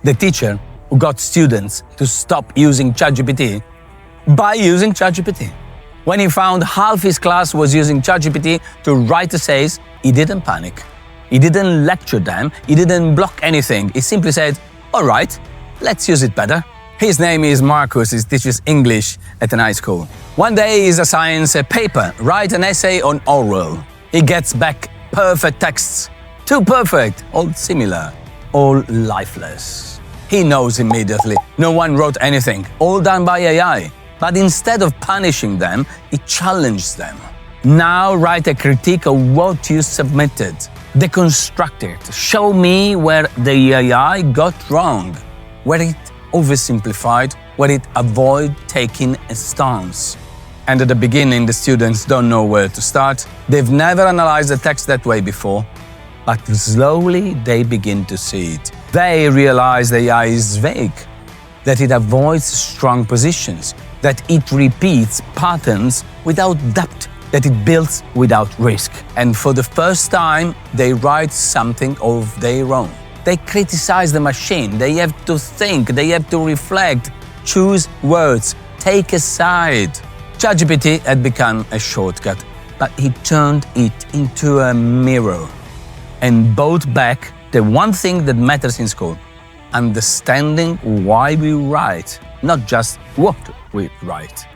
The teacher who got students to stop using ChatGPT by using ChatGPT. When he found half his class was using ChatGPT to write essays, he didn't panic. He didn't lecture them, he didn't block anything. He simply said, all right, let's use it better. His name is Marcus, he teaches English at an high school. One day he's assigned a paper, write an essay on Orwell. He gets back perfect texts. Too perfect, all similar, all lifeless. He knows immediately, no one wrote anything, all done by AI. But instead of punishing them, he challenged them. Now write a critique of what you submitted. Deconstruct it. Show me where the AI got wrong, where it oversimplified, where it avoided taking a stance. And at the beginning, the students don't know where to start. They've never analyzed the text that way before. But slowly, they begin to see it. They realize the AI is vague, that it avoids strong positions, that it repeats patterns without depth, that it builds without risk. And for the first time, they write something of their own. They criticize the machine, they have to think, they have to reflect, choose words, take a side. ChatGPT had become a shortcut, but he turned it into a mirror and brought back the one thing that matters in school: understanding why we write, not just what we write.